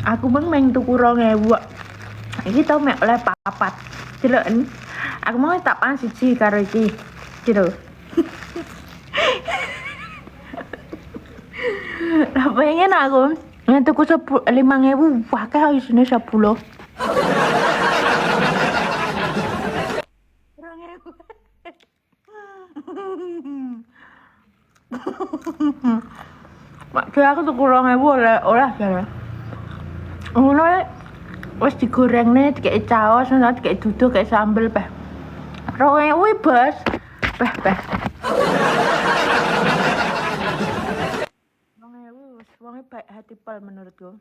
Aku meng tuku 2.000. Iki tau mek oleh papat. Deloken. Aku mau tak pan siji karo iki. Gitu. Lah pengen aku tuku 5.000 akeh isine 10. 2.000. Mak aku tuku 2.000 oleh jare. Ngono wis digorengne dikek caos, ngono dikek duduh, dikek sambel peh. 2.000 bos. Peh. 2.000 wis wonge baik hati pol menurutku.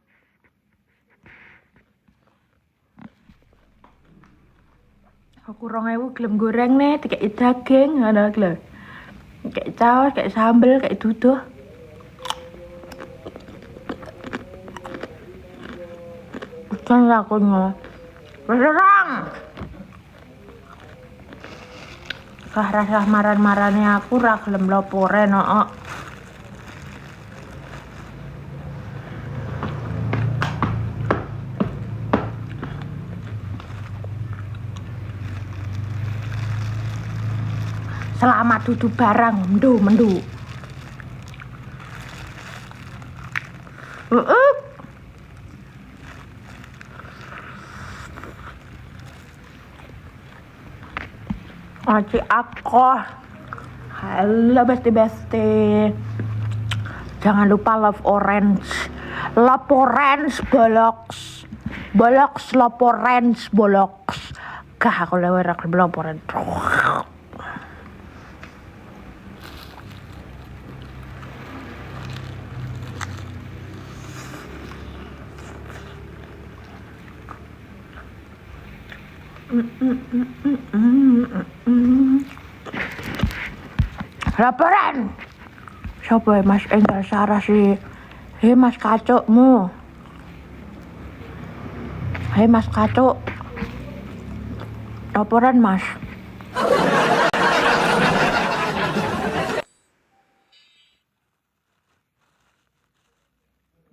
Aku 2.000 gelem goreng nih, dikek daging, ngono lho. Dikek caos, dikek sambel, dikek duduh. Kan aku berserang. Rasa maran-marane aku ra gelem lopore no. Selamat duduk barang, mendu. Aci aku. Halo besti. Jangan lupa love orange boloks love orange boloks. Gah aku lewat love orange. Laporan. Siapa Mas Enggal Sarah sih? Hei Mas Kacukmu. Hei Mas Kacuk. Laporan Mas.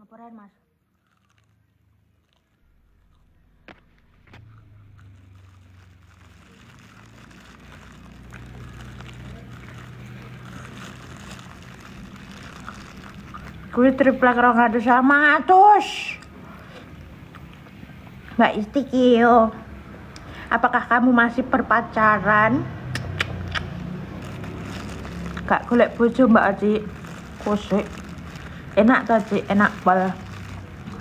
Laporan Mas. Kuwi triplek 200 sama atus. Mbak Istikio, apakah kamu masih berpacaran? Gak golek bojo Mbak Aci. Kosek. Enak to Ci, enak pol.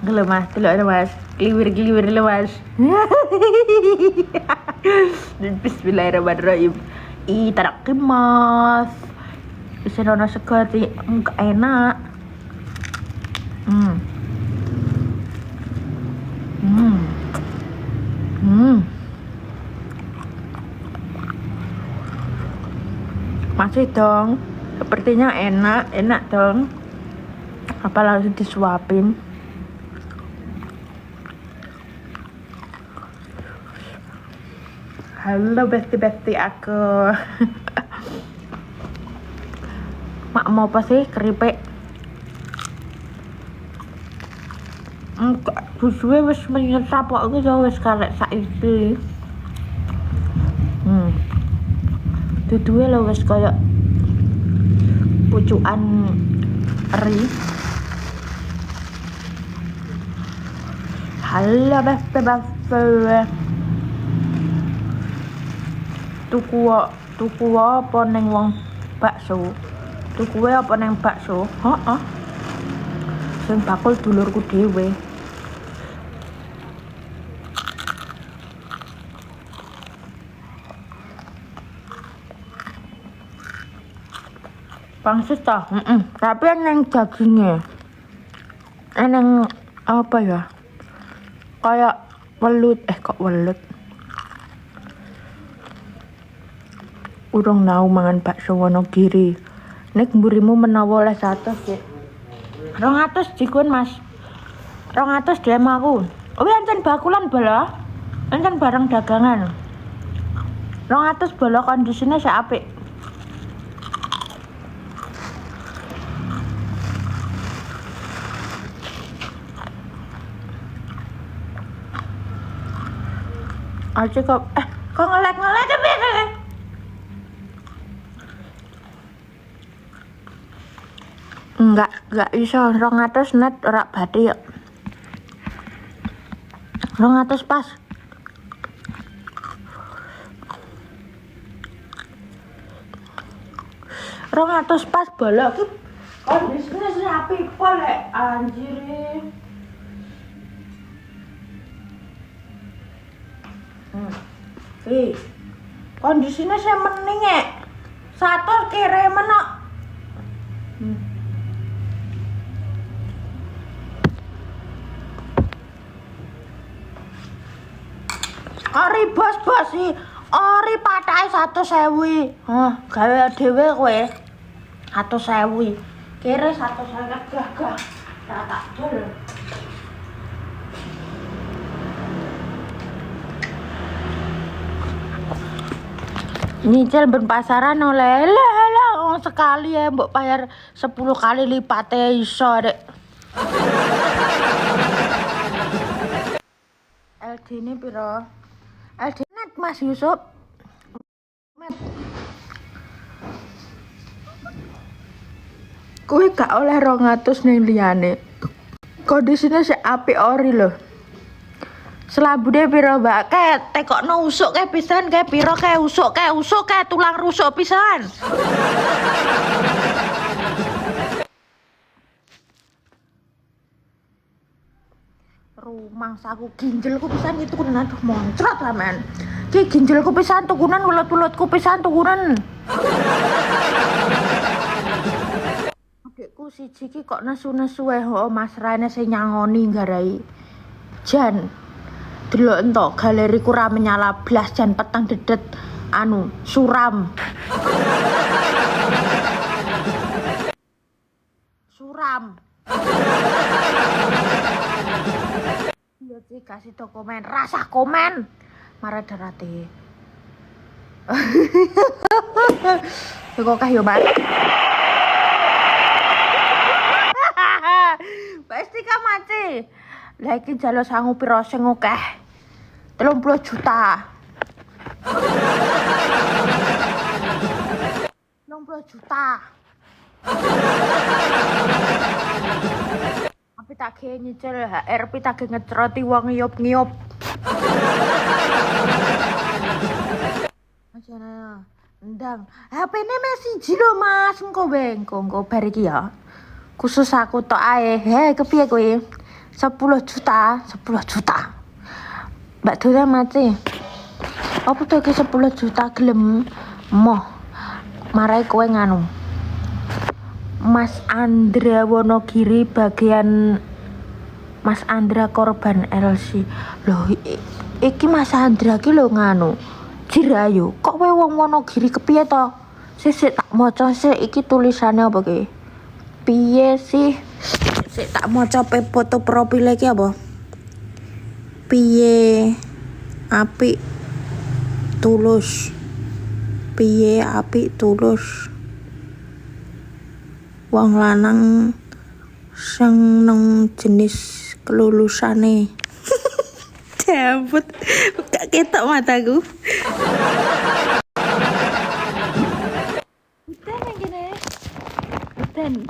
Gelo Mas, delok Mas. Gliwir lho Mas. Bismillahirrahmanirrahim. Tarakimas. Bisa nono sekali enak. Masih dong, sepertinya enak dong. Apa langsung disuapin? Halo besti aku. Mak mau apa sih keripik? Susuwe wis menyesap kok iki wis karek saiki. Duduhe lho wis kaya pucukan eri. Halo besti. Tuku apa ning wong bakso? Tukuwe apa ning bakso? Heeh. Sing bakul dulurku dhewe. Pangsit toh? Tapi yang dagingnya. Yang apa ya? Kayak welut, kok welut. Urung nau mangan bakso Wonogiri. Nek mburimu menawa oleh 100 sih. 200 dikun Mas. 200 DM aku. Kuwi ancen bakulan bala. Ancen barang dagangan. 200 bola kondisinya apik. Aja kok ngelek-ngelek piye? Enggak iso 200 net ora bathi yo. 200 pas. Bola ki kondisinya sih apik pole anjir. Kondisinya saya mending satu kere menok. Ori bos sih, ori patahe 100.000. Gawe dhewe kowe 100.000. Kere 150 gagah. Tak dol. Nyicil ben pasaran oleh sekali ya mbok bayar 10 kali lipatnya iso dek. LD ini piro? LD net Mas Yusuf. Kowe gak oleh 200 ning liyane. Kondisine sik apik ori lho. Selabune piro mbak? Tekokno usuk pisan piro usuk tulang rusuk pisan. Rumangsaku ginjelku pisan itu kunan aduh moncrot lah men. Ki ginjelku pisan tukunan ulut-ulutku pisan tukunan. Adikku siji ki kok nesu-nesu Mas Rene sing nyangoni garai. Jan delok entok galeriku ra menyala blas jan petang dedet suram. Iya sih kasih dokumen, rasa komen. Marah darate. Kok kah yo, Mas? Pasti kan mati. Lah iki jalo sangu piro sing akeh? 30 juta. 30 juta. Tapi tak nyicil HR, tak ngecroti wong ngiyup-ngiyup. Ajana ndang. HP-ne siji lho Mas, engko bar iki ya. Khusus aku tok ae. Kepiye kowe? 10 juta. Mbak Dora mati. Apa tuh ke 10 juta gelem moh marai kowe nganu. Mas Andra Wonogiri bagian Mas Andra korban LC. Loh iki Mas Andra ki lho nganu. Jirayu, kok kowe wong Wonogiri kepiye to? Sik tak maca sik iki tulisannya apa ki? Piye sih? Sik tak maca foto profil iki apa? Piye apik tulus wong lanang sing nang jenis kelulusane. Jambut gak ketok mataku. Uten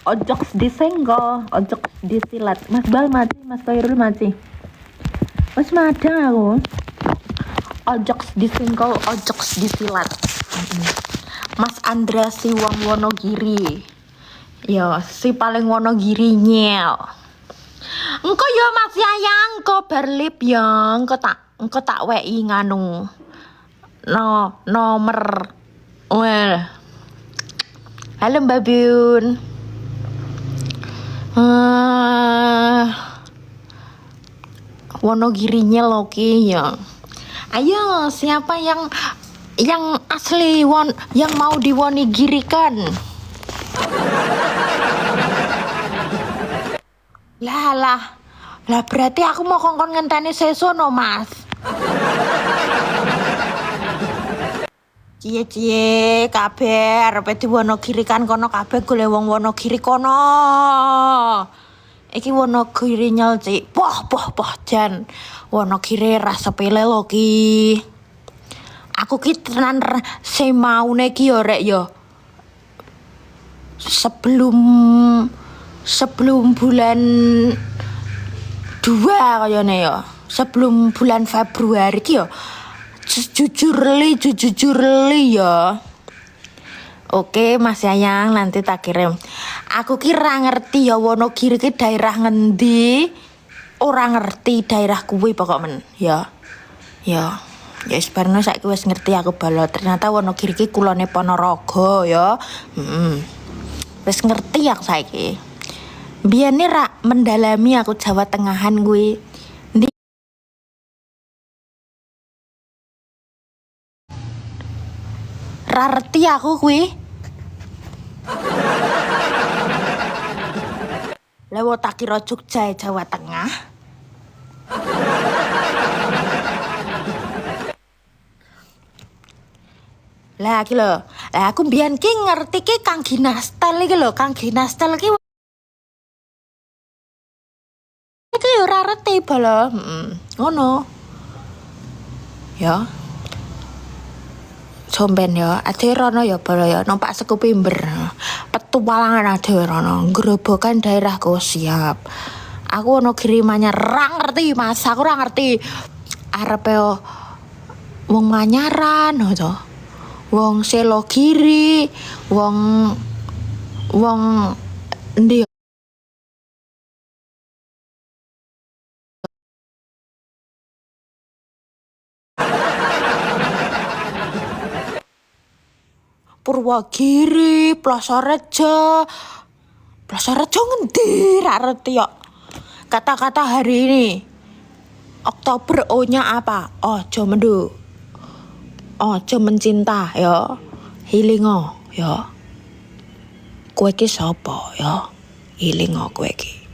ojok disenggol, ojok disilat. Mas Bal mati, Mas Khairul mati. Wes madang aku. Ojok disenggol, ojok disilat. Mas Andra si wong Wonogiri. Yo, si paling Wonogiri nyel. Engko yo Mas Yayang ko berlip yo, engko tak wei nganu. Nomor. Well. Halo Mbak Bun. Wonogirinya Loki ya. Ayo siapa yang asli yang mau diwonigirikan? Lah berarti aku mau kongkon ngenteni sesono Mas. Cie kabeh arepe di Wonogiri kan kono kabeh golek wong Wonogiri kono. Iki Wonogiri nyelci. Poh jan. Wonogiri ra sepele lho ki. Aku ki tenan semaune ki yo rek yo. Sebelum bulan 2 kayane yo. Sebelum bulan Februari ki yo. Jujur li ya. Oke Mas Yayang, nanti tak kirim. Aku kira ngerti ya Wonogiri ki daerah ngendi. Ora ngerti daerah kuwi pokok men ya. Ya sebenarnya saiki wis ngerti aku balot. Ternyata Wonogiri ki kulone Ponorogo ya. Wis ngerti aku saiki. Biyene ra mendalami aku Jawa Tengahan kuwi. Rarti aku kuwi. Lewat tak kira Jogja Jawa Tengah. Lah iki lho. Lah aku mbiyen ki ngerti ki Kang Ginastel iki lho, Kang Ginastel ki iki ora reti bala. Ngono. Ya. Somben ya, ade rono ya bala ya, numpak sekupimber. Petualangan ade rono, gerobokan daerahku siap. Aku Wonogiri Manyar ra ngerti Mas, aku ra ngerti. Arepe wong Manyaran to. Wong Selogiri, wong endi Purwogiri, Plosorejo ngendi ra ngerti yo. Kata-kata hari ini Oktober O-nya apa? Ojo mendu. Ojo mencinta ya. Hilingo ya. Kowe ki sapa ya? Hilingo kowe ki.